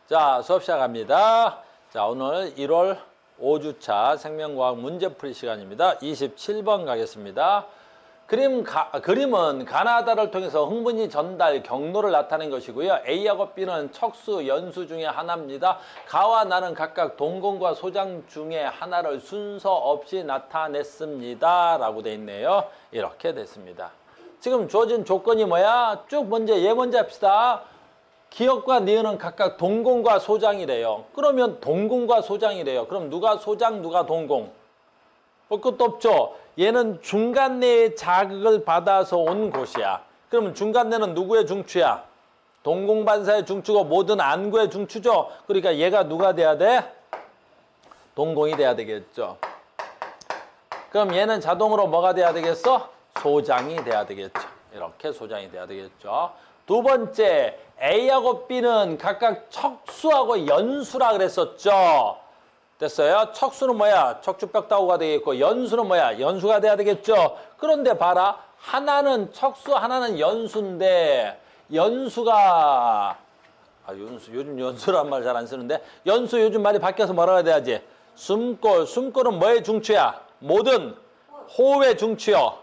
자, 수업 시작합니다. 자, 오늘 1월 5주차 생명과학 문제풀이 시간입니다. 27번 가겠습니다. 그림은 가나다를 통해서 흥분이 전달, 경로를 나타낸 것이고요. A하고 B는 척수, 연수 중에 하나입니다. 가와 나는 각각 동공과 소장 중에 하나를 순서 없이 나타냈습니다. 라고 돼 있네요. 이렇게 됐습니다. 지금 주어진 조건이 뭐야? 쭉 얘 먼저 합시다. 기억과 니은은 각각 동공과 소장이래요. 그러면 동공과 소장이래요. 그럼 누가 소장, 누가 동공? 볼 것도 없죠. 얘는 중간내의 자극을 받아서 온 곳이야. 그러면 중간내는 누구의 중추야? 동공반사의 중추고 모든 안구의 중추죠. 그러니까 얘가 누가 돼야 돼? 동공이 돼야 되겠죠. 그럼 얘는 자동으로 뭐가 돼야 되겠어? 소장이 돼야 되겠죠. 이렇게 소장이 돼야 되겠죠. 두 번째, A하고 B는 각각 척수하고 연수라 그랬었죠. 됐어요? 척수는 뭐야? 척추벽다구가 되겠고, 연수는 뭐야? 연수가 돼야 되겠죠. 그런데 봐라. 하나는 척수, 하나는 연수인데, 연수가, 요즘 연수란 말 잘 안 쓰는데, 연수 요즘 말이 바뀌어서 뭐라고 해야 돼야지? 숨골은 뭐의 중추야? 모든 호흡의 중추요.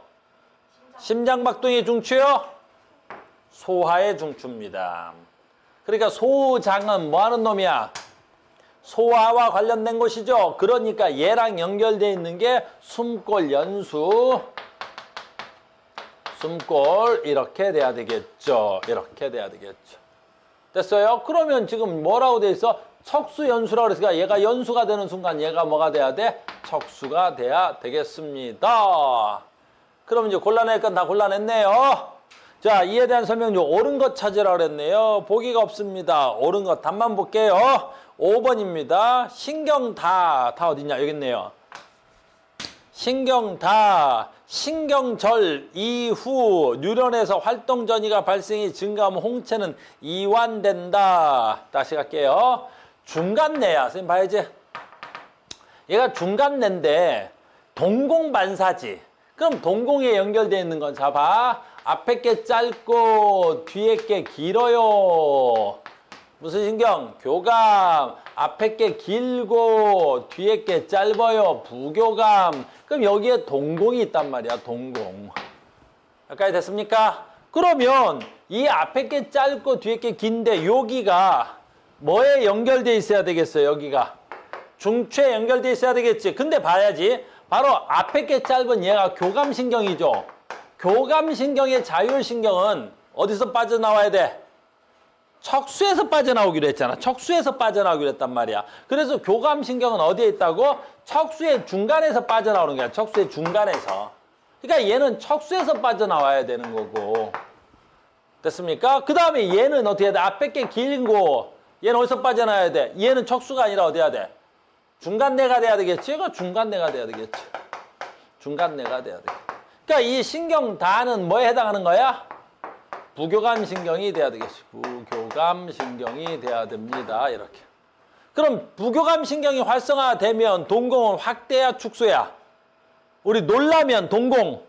심장박동의 중추요? 소화의 중추입니다. 그러니까 소장은 뭐 하는 놈이야? 소화와 관련된 것이죠. 그러니까 얘랑 연결되어 있는 게 숨골, 연수, 숨골 이렇게 돼야 되겠죠. 이렇게 돼야 되겠죠. 됐어요? 그러면 지금 뭐라고 돼 있어? 척수, 연수라고 그랬으니까 얘가 연수가 되는 순간 얘가 뭐가 돼야 돼? 척수가 돼야 되겠습니다. 그럼 이제 곤란할 건 다 곤란했네요. 자, 이에 대한 설명 중 옳은 것 찾으라 그랬네요. 보기가 없습니다. 옳은 것 답만 볼게요. 5번입니다. 신경다 어딨냐? 여기 있네요. 신경다, 신경절 이후 뉴런에서 활동 전이가 발생이 증가하면 홍채는 이완된다. 다시 갈게요. 중간내야. 선생님 봐야지. 얘가 중간내인데 동공반사지. 그럼 동공에 연결되어 있는 건 잡아. 앞에 게 짧고 뒤에 게 길어요. 무슨 신경? 교감. 앞에 게 길고 뒤에 게 짧아요. 부교감. 그럼 여기에 동공이 있단 말이야. 동공. 여기까지 됐습니까? 그러면 이 앞에 게 짧고 뒤에 게 긴데 여기가 뭐에 연결돼 있어야 되겠어요? 여기가 중추에 연결돼 있어야 되겠지. 근데 봐야지. 바로 앞에 게 짧은 얘가 교감신경이죠. 교감신경의 자율신경은 어디서 빠져나와야 돼? 척수에서 빠져나오기로 했잖아. 척수에서 빠져나오기로 했단 말이야. 그래서 교감신경은 어디에 있다고? 척수의 중간에서 빠져나오는 거야. 척수의 중간에서. 그러니까 얘는 척수에서 빠져나와야 되는 거고. 됐습니까? 그 다음에 얘는 어떻게 해야 돼? 앞에 게 길고 얘는 어디서 빠져나와야 돼? 얘는 척수가 아니라 어디 해야 돼? 중간내가 돼야 되겠지? 이거 중간내가 돼야 되겠지. 중간내가 돼야 돼. 그러니까 이 신경다는 뭐에 해당하는 거야? 부교감신경이 돼야 되겠지. 부교감신경이 돼야 됩니다. 이렇게. 그럼 부교감신경이 활성화되면 동공은 확대야, 축소야? 우리 놀라면 동공,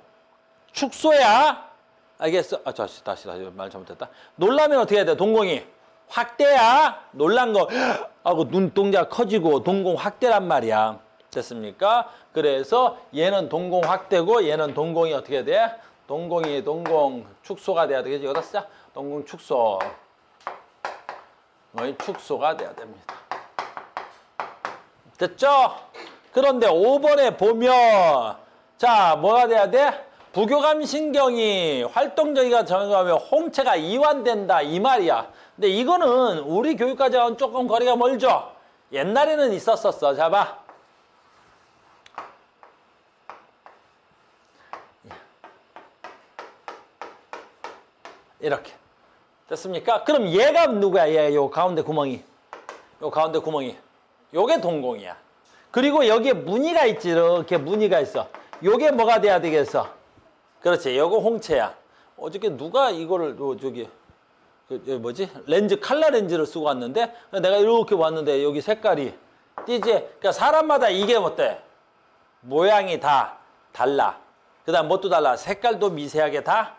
축소야? 알겠어? 다시 말 잘못했다. 놀라면 어떻게 해야 돼? 동공이 확대야? 놀란 거 하고 눈동자 커지고 동공 확대란 말이야. 됐습니까? 그래서 얘는 동공 확대고 얘는 동공이 어떻게 돼? 동공 축소가 돼야 되겠지. 여기다 쓰자. 동공 축소. 축소가 돼야 됩니다. 됐죠? 그런데 5번에 보면 자, 뭐가 돼야 돼? 부교감신경이 활동적이가 정하면 홍채가 이완된다 이 말이야. 근데 이거는 우리 교육과정은 조금 거리가 멀죠? 옛날에는 있었었어. 자, 봐. 이렇게. 됐습니까? 그럼 얘가 누구야? 얘, 요 가운데 구멍이. 요 가운데 구멍이. 요게 동공이야. 그리고 여기에 무늬가 있지. 이렇게 무늬가 있어. 요게 뭐가 돼야 되겠어? 그렇지. 요거 홍채야. 어저께 누가 이거를, 렌즈, 칼라 렌즈를 쓰고 왔는데, 내가 이렇게 왔는데, 여기 색깔이 띄지? 그러니까 사람마다 이게 어때? 모양이 다 달라. 그 다음 뭣도 달라? 색깔도 미세하게 다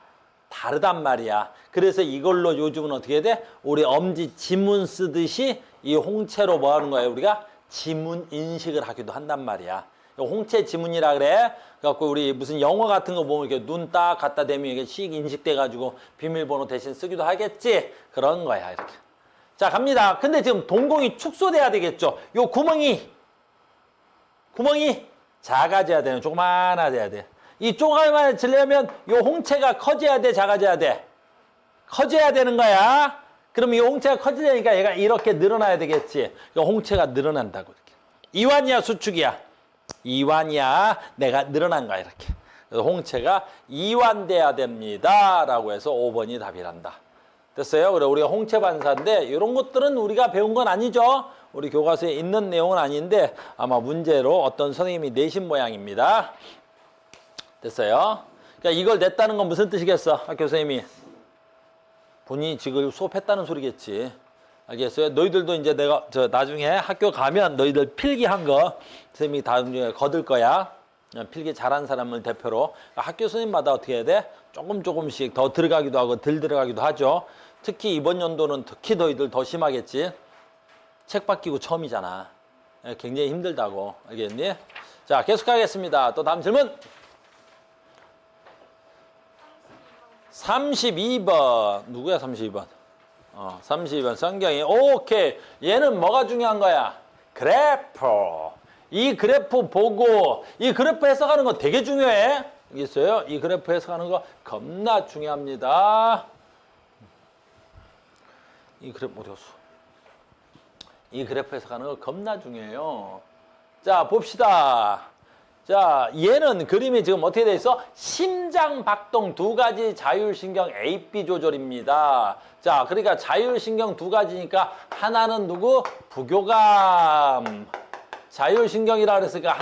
다르단 말이야. 그래서 이걸로 요즘은 어떻게 돼? 우리 엄지 지문 쓰듯이 이 홍채로 뭐 하는 거예요? 우리가 지문 인식을 하기도 한단 말이야. 홍채 지문이라 그래. 그래갖고 우리 무슨 영어 같은 거 보면 이렇게 눈 딱 갖다 대면 이게 씩 인식돼가지고 비밀번호 대신 쓰기도 하겠지. 그런 거야, 이렇게. 자, 갑니다. 근데 지금 동공이 축소돼야 되겠죠. 요 구멍이 작아져야 되는, 조그만해져야 돼. 이 조그만해지려면 요 홍채가 커져야 돼, 작아져야 돼? 커져야 되는 거야. 그럼 이 홍채가 커지려니까 얘가 이렇게 늘어나야 되겠지. 홍채가 늘어난다고 이렇게. 이완이야, 수축이야? 이완이야. 내가 늘어난 거야, 이렇게. 그래서 홍채가 이완돼야 됩니다. 라고 해서 5번이 답이란다. 됐어요? 그래, 우리가 홍채 반사인데 이런 것들은 우리가 배운 건 아니죠. 우리 교과서에 있는 내용은 아닌데 아마 문제로 어떤 선생님이 내신 모양입니다. 됐어요? 그러니까 이걸 냈다는 건 무슨 뜻이겠어? 학교 선생님이 본인이 지금 수업했다는 소리겠지. 알겠어요? 너희들도 이제 내가 나중에 학교 가면 너희들 필기한 거 선생님이 나중에 거둘 거야. 필기 잘한 사람을 대표로. 학교 선생님마다 어떻게 해야 돼? 조금씩 더 들어가기도 하고 덜 들어가기도 하죠. 특히 이번 연도는 특히 너희들 더 심하겠지. 책 바뀌고 처음이잖아. 굉장히 힘들다고. 알겠니? 자, 계속하겠습니다. 또 다음 질문. 32번. 누구야, 32번? 32번. 성경이. 오케이. 얘는 뭐가 중요한 거야? 그래프. 이 그래프 보고, 이 그래프 해석하는 거 되게 중요해. 알겠어요? 이 그래프 해석하는 거 겁나 중요합니다. 이 그래프 어디 갔어? 이 그래프 해석하는 거 겁나 중요해요. 자, 봅시다. 자, 얘는 그림이 지금 어떻게 돼 있어? 심장 박동 두 가지 자율신경 AP 조절입니다. 자, 그러니까 자율신경 두 가지니까 하나는 누구? 부교감. 자율신경이라 그랬으니까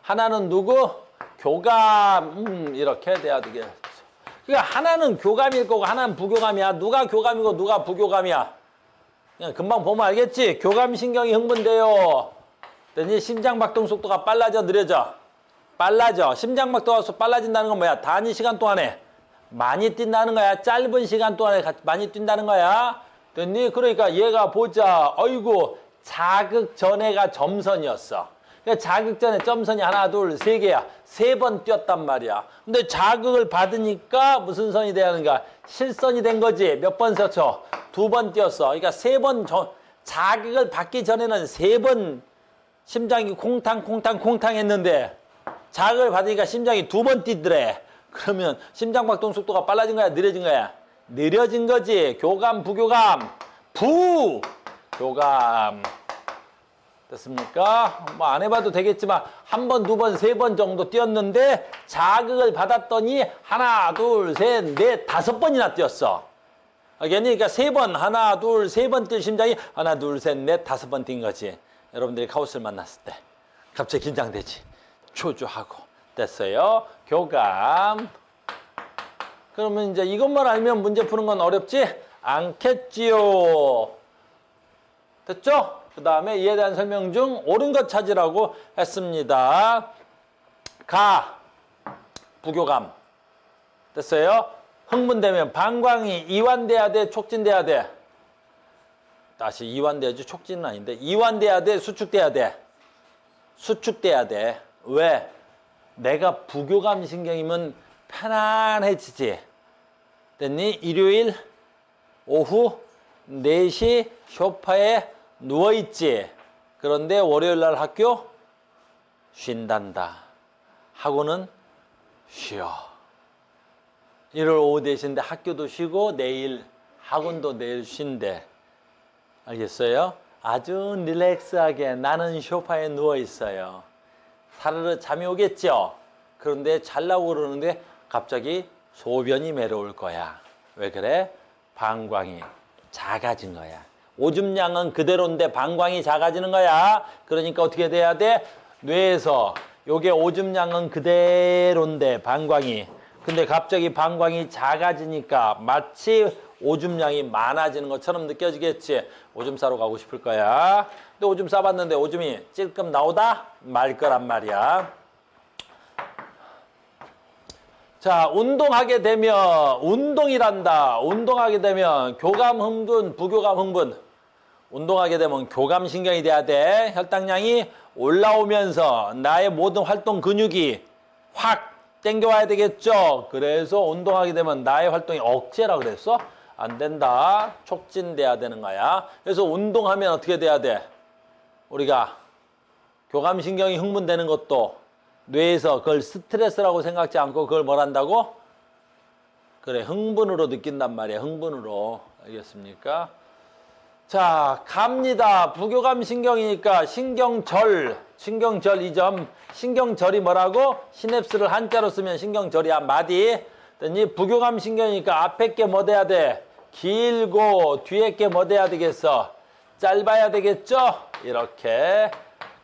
하나는 누구? 교감. 이렇게 돼야 되겠죠. 그러니까 하나는 교감일 거고 하나는 부교감이야. 누가 교감이고 누가 부교감이야? 그냥 금방 보면 알겠지? 교감신경이 흥분돼요. 그랬더니 심장박동 속도가 빨라져, 느려져? 빨라져. 심장박동가 빨라진다는 건 뭐야? 단위 시간 동안에 많이 뛴다는 거야? 짧은 시간 동안에 많이 뛴다는 거야? 그랬더니 그러니까 얘가 보자. 어이구, 자극 전에가 점선이었어. 그러니까 자극 전에 점선이 하나, 둘, 세 개야. 3번 뛰었단 말이야. 근데 자극을 받으니까 무슨 선이 돼야 하는가? 실선이 된 거지. 몇 번 썼죠? 2번 뛰었어. 그러니까 3번 자극을 받기 전에는 3번 심장이 콩탕 했는데 자극을 받으니까 심장이 2번 뛰더래. 그러면 심장박동 속도가 빨라진 거야? 느려진 거야? 느려진 거지. 교감, 부교감. 부교감. 됐습니까? 뭐 안 해봐도 되겠지만 한 번, 2번, 3번 정도 뛰었는데 자극을 받았더니 하나, 둘, 셋, 넷, 5번이나 뛰었어. 알겠니? 그러니까 3번, 하나, 둘, 3번 뛸 심장이 하나, 둘, 셋, 넷, 5번 뛴 거지. 여러분들이 카오스를 만났을 때 갑자기 긴장되지. 초조하고. 됐어요. 교감. 그러면 이제 이것만 알면 문제 푸는 건 어렵지 않겠지요. 됐죠? 그 다음에 이에 대한 설명 중 옳은 것 찾으라고 했습니다. 부교감. 됐어요? 흥분되면 방광이 이완돼야 돼, 촉진돼야 돼? 다시 이완돼야지, 촉진은 아닌데. 이완돼야 돼, 수축돼야 돼? 수축돼야 돼. 왜? 내가 부교감 신경이면 편안해지지. 됐니? 일요일 오후 4시 소파에 누워있지. 그런데 월요일날 학교 쉰단다. 학원은 쉬어. 일요일 오후 4시인데 학교도 쉬고 내일 학원도 내일 쉰대. 알겠어요? 아주 릴렉스하게 나는 소파에 누워있어요. 사르르 잠이 오겠죠? 그런데 잘라고 그러는데 갑자기 소변이 메려올 거야. 왜 그래? 방광이 작아진 거야. 오줌량은 그대로인데 방광이 작아지는 거야. 그러니까 어떻게 돼야 돼? 뇌에서 요게 오줌량은 그대로인데 방광이. 근데 갑자기 방광이 작아지니까 마치 오줌량이 많아지는 것처럼 느껴지겠지. 오줌 싸러 가고 싶을 거야. 근데 오줌 싸봤는데 오줌이 찔끔 나오다? 말 거란 말이야. 자, 운동하게 되면 운동이란다. 운동하게 되면 교감 흥분, 부교감 흥분. 운동하게 되면 교감신경이 돼야 돼. 혈당량이 올라오면서 나의 모든 활동 근육이 확 땡겨와야 되겠죠. 그래서 운동하게 되면 나의 활동이 억제라 그랬어? 안 된다. 촉진돼야 되는 거야. 그래서 운동하면 어떻게 돼야 돼? 우리가 교감신경이 흥분되는 것도 뇌에서 그걸 스트레스라고 생각지 않고 그걸 뭘 한다고? 그래, 흥분으로 느낀단 말이야. 흥분으로. 알겠습니까? 자, 갑니다. 부교감신경이니까 신경절 이 점. 신경절이 뭐라고? 시냅스를 한자로 쓰면 신경절이야. 마디. 부교감신경이니까 앞에 게 뭐 돼야 돼? 길고 뒤에 게 뭐 돼야 되겠어? 짧아야 되겠죠? 이렇게.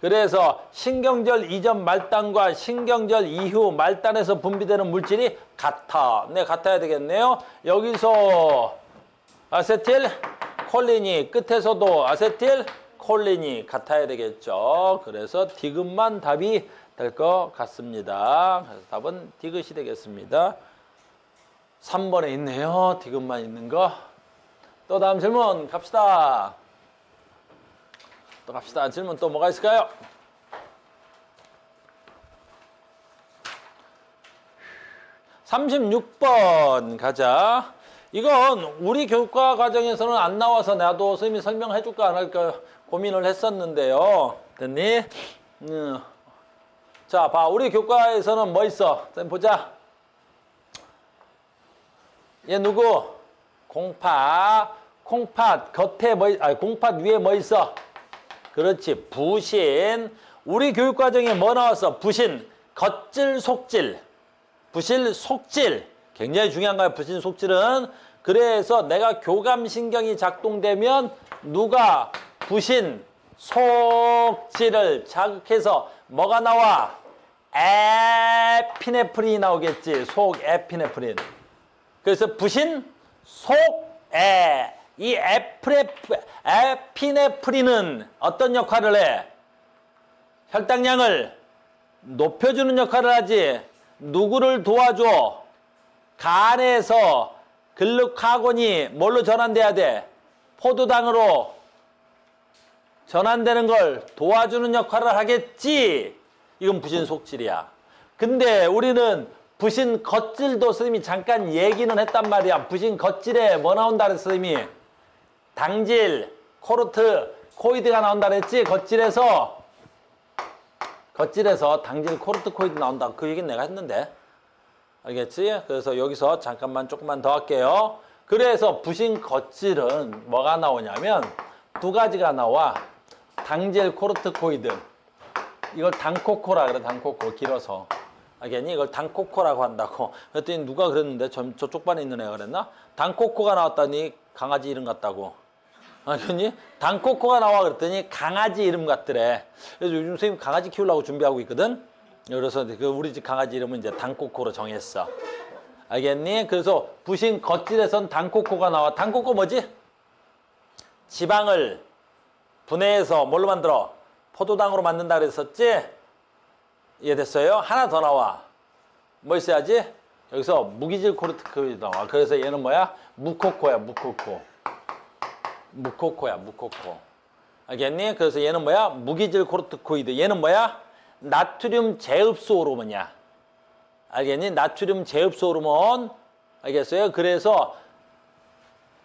그래서 신경절 이전 말단과 신경절 이후 말단에서 분비되는 물질이 같아. 네, 같아야 되겠네요. 여기서 아세틸 콜린이 끝에서도 아세틸 콜린이 같아야 되겠죠. 그래서 디귿만 답이 될 것 같습니다. 그래서 답은 디귿이 되겠습니다. 3번에 있네요. 디귿만 있는 거. 또 다음 질문 갑시다. 또 갑시다. 질문 또 뭐가 있을까요? (36번) 가자. 이건 우리 교과 과정에서는 안 나와서 나도 선생님이 설명해 줄까 안 할까 고민을 했었는데요. 됐니? 자, 봐. 우리 교과에서는 뭐 있어? 선생님 보자. 얘 누구? 공팥. 콩팥 겉에 뭐, 공팥 위에 뭐 있어? 그렇지. 부신. 우리 교육과정에 뭐 나왔어? 부신. 겉질, 속질. 부실, 속질. 굉장히 중요한 거야. 부신, 속질은. 그래서 내가 교감신경이 작동되면 누가 부신, 속질을 자극해서 뭐가 나와? 에피네프린이 나오겠지. 속 에피네프린. 그래서 부신, 속, 에. 이 에피네프린은 어떤 역할을 해? 혈당량을 높여주는 역할을 하지. 누구를 도와줘? 간에서 글루카곤이 뭘로 전환돼야 돼? 포도당으로 전환되는 걸 도와주는 역할을 하겠지. 이건 부신속질이야. 근데 우리는 부신겉질도 선생님이 잠깐 얘기는 했단 말이야. 부신겉질에 뭐 나온다 그랬어, 선생님이? 당질, 코르트, 코이드가 나온다 그랬지? 겉질에서 당질, 코르트, 코이드 나온다. 그 얘기는 내가 했는데. 알겠지? 그래서 여기서 잠깐만 조금만 더 할게요. 그래서 부신 겉질은 뭐가 나오냐면 두 가지가 나와. 당질, 코르트, 코이드. 이걸 당코코라 그래. 당코코. 길어서. 알겠니? 이걸 당코코라고 한다고. 그랬더니 누가 그랬는데 저쪽 반에 있는 애가 그랬나? 당코코가 나왔다니 강아지 이름 같다고. 알겠니? 당코코가 나와 그랬더니 강아지 이름 같더래. 그래서 요즘 선생님 강아지 키우려고 준비하고 있거든. 그래서 그 우리 집 강아지 이름은 이제 당코코로 정했어. 알겠니? 그래서 부신 겉질에선 당코코가 나와. 당코코 뭐지? 지방을 분해해서 뭘로 만들어? 포도당으로 만든다 그랬었지? 이해됐어요? 하나 더 나와. 뭐 있어야지? 여기서 무기질 코르티코이드 나와. 그래서 얘는 뭐야? 무코코야, 무코코. 무코코야, 무코코. 알겠니? 그래서 얘는 뭐야? 무기질 코르티코이드. 얘는 뭐야? 나트륨 제흡수 호르몬이야. 알겠니? 나트륨 제흡수 호르몬. 알겠어요? 그래서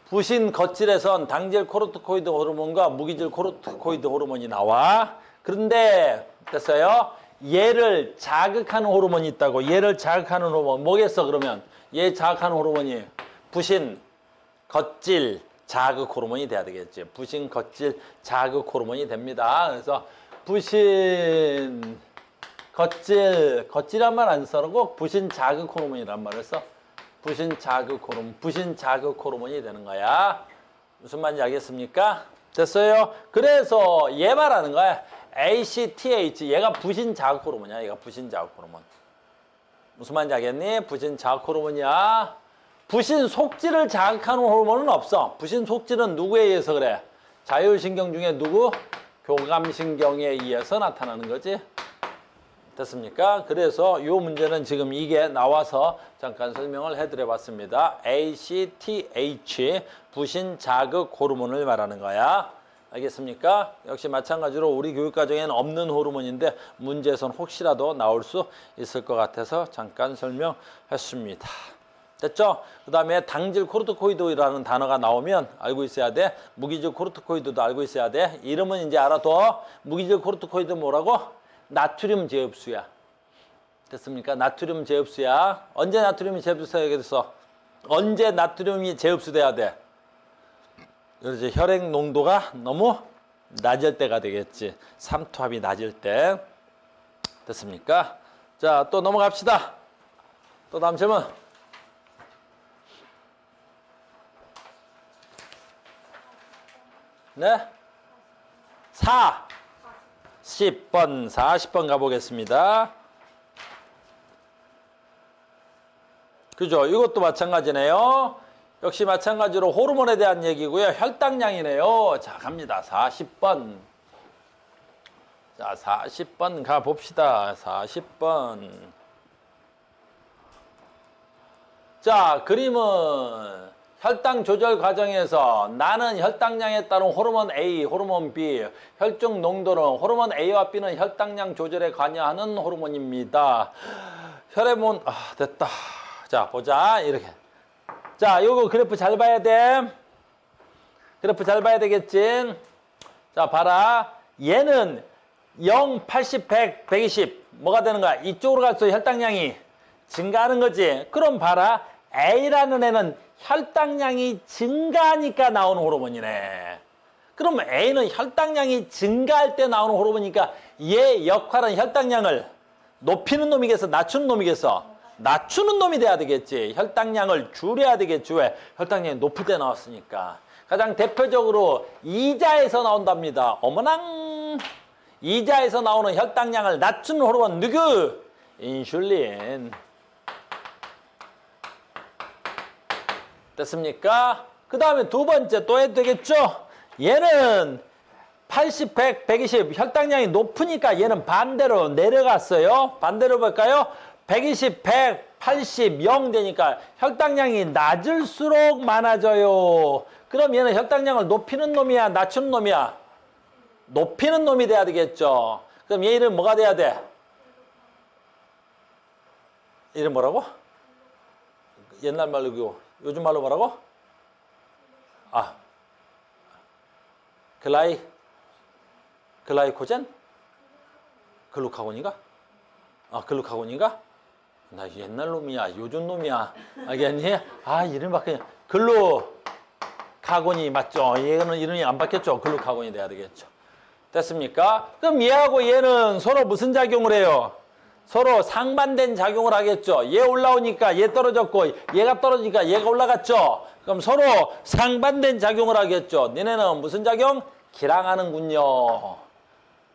부신 겉질에선 당질 코르티코이드 호르몬과 무기질 코르티코이드 호르몬이 나와. 그런데 됐어요? 얘를 자극하는 호르몬이 있다고. 얘를 자극하는 호르몬 뭐겠어 그러면? 얘 자극하는 호르몬이 부신 겉질 자극 호르몬이 돼야 되겠지. 부신 겉질 자극 호르몬이 됩니다. 그래서 부신 겉질한 말 안 써고 부신 자극 호르몬이란 말을 써. 부신 자극 호르몬, 부신 자극 호르몬이 되는 거야. 무슨 말인지 알겠습니까? 됐어요? 그래서 얘 말하는 거야. ACTH, 얘가 부신 자극 호르몬이야. 얘가 부신 자극 호르몬. 무슨 말인지 알겠니? 부신 자극 호르몬이야. 부신 속질을 자극하는 호르몬은 없어. 부신 속질은 누구에 의해서 그래? 자율신경 중에 누구? 교감신경에 의해서 나타나는 거지. 됐습니까? 그래서 이 문제는 지금 이게 나와서 잠깐 설명을 해드려 봤습니다. ACTH, 부신 자극 호르몬을 말하는 거야. 알겠습니까? 역시 마찬가지로 우리 교육과정에는 없는 호르몬인데 문제에서는 혹시라도 나올 수 있을 것 같아서 잠깐 설명했습니다. 됐죠? 그 다음에 당질 코르티코이드라는 단어가 나오면 알고 있어야 돼. 무기질 코르티코이드도 알고 있어야 돼. 이름은 이제 알아둬. 무기질 코르티코이드 뭐라고? 나트륨 제흡수야. 됐습니까? 나트륨 제흡수야. 언제 나트륨이 제흡수되겠어? 언제 나트륨이 제흡수돼야 돼? 그렇지. 혈액 농도가 너무 낮을 때가 되겠지. 삼투압이 낮을 때. 됐습니까? 자, 또 넘어갑시다. 또 다음 질문. 네? 40번 가보겠습니다. 그죠? 이것도 마찬가지네요. 역시 마찬가지로 호르몬에 대한 얘기고요. 혈당량이네요. 자, 갑니다. 40번. 자, 40번 가봅시다. 40번. 자, 그림은 혈당 조절 과정에서 나는 혈당량에 따른 호르몬 A, 호르몬 B, 혈중 농도는 호르몬 A와 B는 혈당량 조절에 관여하는 호르몬입니다. 혈액몬, 됐다. 자, 보자. 이렇게. 자, 요거 그래프 잘 봐야 돼. 그래프 잘 봐야 되겠지. 자, 봐라. 얘는 0, 80, 100, 120. 뭐가 되는 거야? 이쪽으로 갈수록 혈당량이 증가하는 거지. 그럼 봐라. A라는 애는 혈당량이 증가하니까 나오는 호르몬이네. 그러면 A는 혈당량이 증가할 때 나오는 호르몬이니까 얘 역할은 혈당량을 높이는 놈이겠어? 낮추는 놈이겠어? 낮추는 놈이 돼야 되겠지. 혈당량을 줄여야 되겠지. 왜? 혈당량이 높을 때 나왔으니까. 가장 대표적으로 이자에서 나온답니다. 어머나, 이자에서 나오는 혈당량을 낮추는 호르몬 누구? 인슐린. 됐습니까? 그 다음에 두 번째 또 해도 되겠죠? 얘는 80, 100, 120 혈당량이 높으니까 얘는 반대로 내려갔어요. 반대로 볼까요? 120, 100, 80, 0 되니까 혈당량이 낮을수록 많아져요. 그럼 얘는 혈당량을 높이는 놈이야? 낮추는 놈이야? 높이는 놈이 돼야 되겠죠. 그럼 얘 이름 뭐가 돼야 돼? 이름 뭐라고? 옛날 말로 그거 요즘 말로 뭐라고? 글라이코젠? 글루카곤인가? 글루카곤인가? 나 옛날 놈이야, 요즘 놈이야. 알겠니? 이름 바뀌냐. 글루카곤이 맞죠? 얘는 이름이 안 바뀌었죠? 글루카곤이 돼야 되겠죠. 됐습니까? 그럼 얘하고 얘는 서로 무슨 작용을 해요? 서로 상반된 작용을 하겠죠. 얘 올라오니까 얘 떨어졌고 얘가 떨어지니까 얘가 올라갔죠. 그럼 서로 상반된 작용을 하겠죠. 니네는 무슨 작용? 기량하는군요.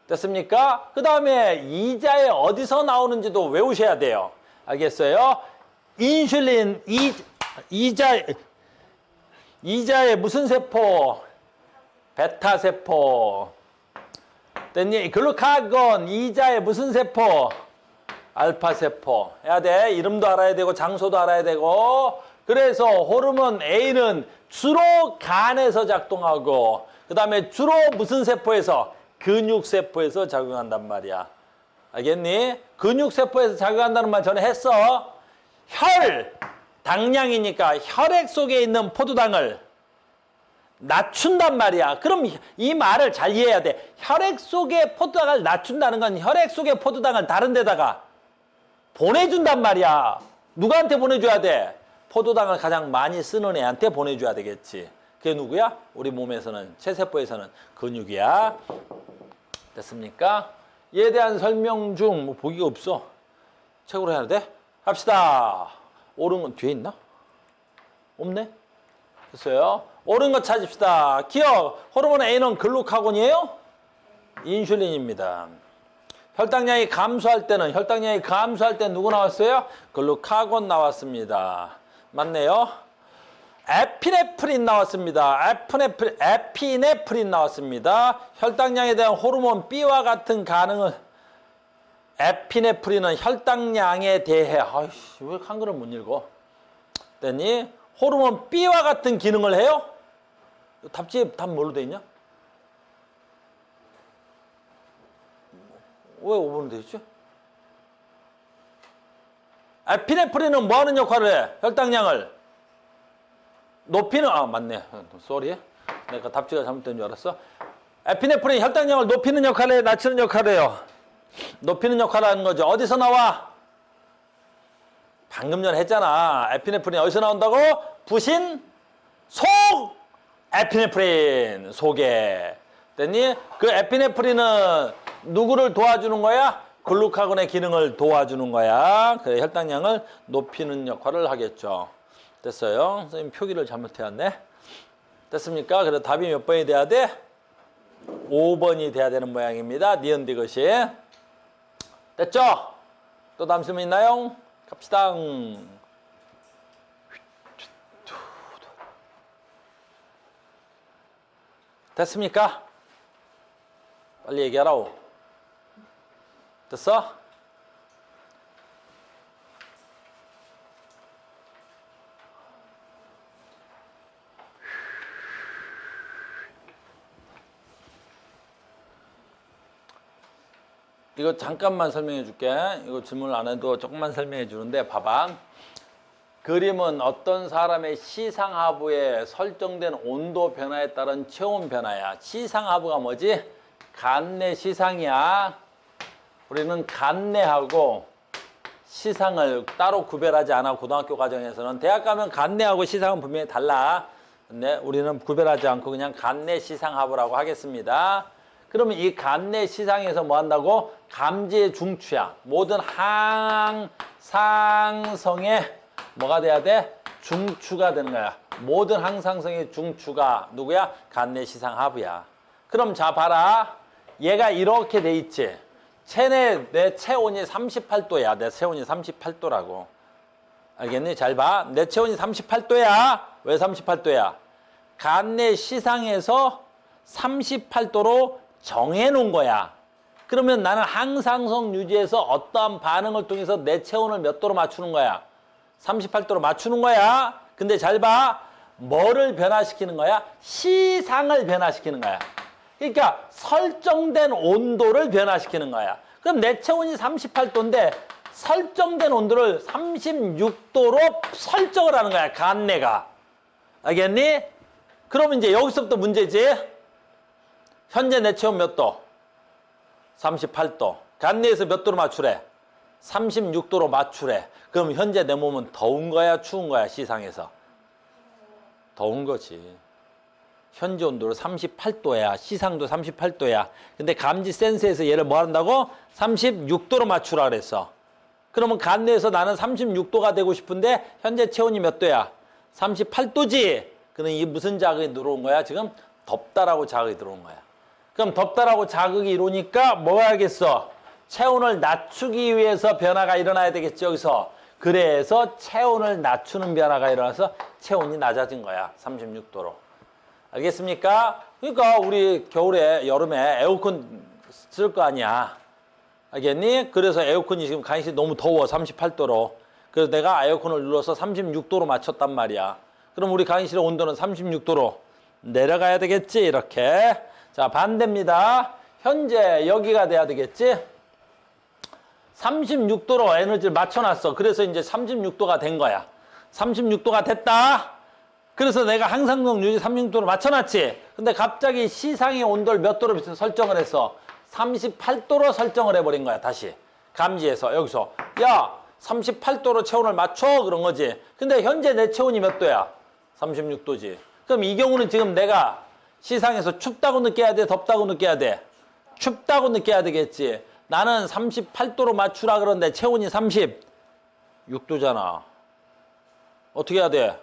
됐습니까? 그 다음에 이자에 어디서 나오는지도 외우셔야 돼요. 알겠어요? 인슐린, 이자의 무슨 세포? 베타 세포. 됐니? 글루카곤, 이자의 무슨 세포? 알파 세포. 해야 돼. 이름도 알아야 되고 장소도 알아야 되고. 그래서 호르몬 A는 주로 간에서 작동하고 그 다음에 주로 무슨 세포에서? 근육세포에서 작용한단 말이야. 알겠니? 근육세포에서 작용한다는 말 전에 했어. 당량이니까 혈액 속에 있는 포도당을 낮춘단 말이야. 그럼 이 말을 잘 이해해야 돼. 혈액 속에 포도당을 낮춘다는 건 혈액 속에 포도당을 다른 데다가 보내준단 말이야. 누구한테 보내줘야 돼? 포도당을 가장 많이 쓰는 애한테 보내줘야 되겠지. 그게 누구야? 우리 몸에서는, 체세포에서는 근육이야. 됐습니까? 얘에 대한 설명 중 뭐 보기가 없어. 책으로 해야 돼? 합시다. 옳은 건 뒤에 있나? 없네? 됐어요. 옳은 거 찾읍시다. 기억, 호르몬 A는 글루카곤이에요? 인슐린입니다. 혈당량이 감소할 때는 누구 나왔어요? 글루카곤 나왔습니다. 맞네요. 에피네프린 나왔습니다. 에피네프린 나왔습니다. 혈당량에 대한 호르몬 B와 같은 반응을 에피네프린은 혈당량에 대해 왜 한글을 못 읽어? 됐니? 호르몬 B와 같은 기능을 해요? 답 뭘로 돼 있냐? 왜 5번은 되지? 에피네프린은 뭐 하는 역할을 해? 혈당량을 높이는, 맞네. 쏘리. 내가 답지가 잘못된 줄 알았어. 에피네프린 혈당량을 높이는 역할을 해, 낮추는 역할을 해요? 높이는 역할을 하는 거죠. 어디서 나와? 방금 전에 했잖아. 에피네프린 어디서 나온다고? 부신, 속! 에피네프린, 속에. 됐니? 그 에피네프린은 누구를 도와주는 거야? 글루카곤의 기능을 도와주는 거야. 그 혈당량을 높이는 역할을 하겠죠. 됐어요? 선생님 표기를 잘못해왔네. 됐습니까? 그래서 답이 몇 번이 돼야 돼? 5번이 돼야 되는 모양입니다. 니은디 것이. 됐죠? 또 다음 질문 있나요? 갑시다. 됐습니까? 빨리 얘기하라고. 됐어? 이거 잠깐만 설명해 줄게. 이거 질문을 안 해도 조금만 설명해 주는데 봐봐. 그림은 어떤 사람의 시상하부에 설정된 온도 변화에 따른 체온 변화야. 시상하부가 뭐지? 간내 시상이야. 우리는 간내하고 시상을 따로 구별하지 않아. 고등학교 과정에서는. 대학 가면 간내하고 시상은 분명히 달라. 근데 우리는 구별하지 않고 그냥 간내 시상하부라고 하겠습니다. 그러면 이 간내 시상에서 뭐 한다고? 감지의 중추야. 모든 항상성의 뭐가 돼야 돼? 중추가 되는 거야. 모든 항상성의 중추가 누구야? 간내 시상하부야. 그럼 자 봐라. 얘가 이렇게 돼 있지. 내 체온이 38도야. 내 체온이 38도라고. 알겠니? 잘 봐. 내 체온이 38도야. 왜 38도야? 간내 시상에서 38도로 정해놓은 거야. 그러면 나는 항상성 유지에서 어떠한 반응을 통해서 내 체온을 몇 도로 맞추는 거야? 38도로 맞추는 거야. 근데 잘 봐. 뭐를 변화시키는 거야? 시상을 변화시키는 거야. 그러니까 설정된 온도를 변화시키는 거야. 그럼 내 체온이 38도인데 설정된 온도를 36도로 설정을 하는 거야. 간내가. 알겠니? 그럼 이제 여기서부터 문제지. 현재 내 체온 몇 도? 38도. 간내에서 몇 도로 맞추래? 36도로 맞추래. 그럼 현재 내 몸은 더운 거야, 추운 거야, 시상에서? 더운 거지. 현재 온도로 38도야. 시상도 38도야. 근데 감지 센서에서 얘를 뭐 한다고? 36도로 맞추라 그랬어. 그러면 간내에서 나는 36도가 되고 싶은데 현재 체온이 몇 도야? 38도지. 그럼 이 무슨 자극이 들어온 거야? 지금 덥다라고 자극이 들어온 거야. 그럼 덥다라고 자극이 이루니까 뭐 해야겠어? 체온을 낮추기 위해서 변화가 일어나야 되겠지, 여기서. 그래서 체온을 낮추는 변화가 일어나서 체온이 낮아진 거야. 36도로. 알겠습니까? 그러니까 우리 겨울에, 여름에 에어컨 쓸 거 아니야. 알겠니? 그래서 에어컨이 지금 간신히 너무 더워. 38도로. 그래서 내가 에어컨을 눌러서 36도로 맞췄단 말이야. 그럼 우리 강의실의 온도는 36도로 내려가야 되겠지, 이렇게. 자, 반대입니다. 현재 여기가 돼야 되겠지? 36도로 에너지를 맞춰놨어. 그래서 이제 36도가 된 거야. 36도가 됐다. 그래서 내가 항상성 유지 36도로 맞춰놨지. 근데 갑자기 시상의 온도를 몇 도로 설정을 했어? 38도로 설정을 해버린 거야. 다시 감지해서 여기서 야 38도로 체온을 맞춰 그런 거지. 근데 현재 내 체온이 몇 도야? 36도지. 그럼 이 경우는 지금 내가 시상에서 춥다고 느껴야 돼? 덥다고 느껴야 돼? 춥다고 느껴야 되겠지. 나는 38도로 맞추라 그러는데 체온이 36도잖아. 어떻게 해야 돼?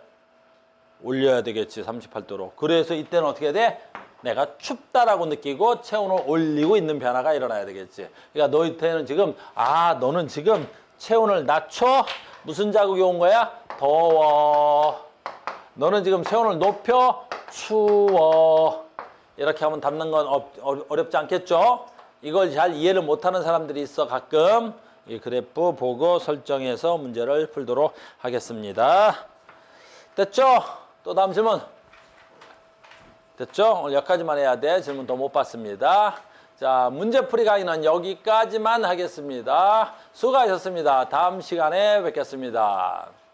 올려야 되겠지. 38도로. 그래서 이때는 어떻게 해야 돼? 내가 춥다라고 느끼고 체온을 올리고 있는 변화가 일어나야 되겠지. 그러니까 너희한테는 지금 너는 지금 체온을 낮춰. 무슨 자극이 온 거야? 더워. 너는 지금 체온을 높여. 추워. 이렇게 하면 답는 건 어렵지 않겠죠? 이걸 잘 이해를 못하는 사람들이 있어. 가끔 이 그래프 보고 설정해서 문제를 풀도록 하겠습니다. 됐죠? 또 다음 질문. 됐죠? 오늘 여기까지만 해야 돼. 질문 더 못 봤습니다. 자, 문제풀이 강의는 여기까지만 하겠습니다. 수고하셨습니다. 다음 시간에 뵙겠습니다.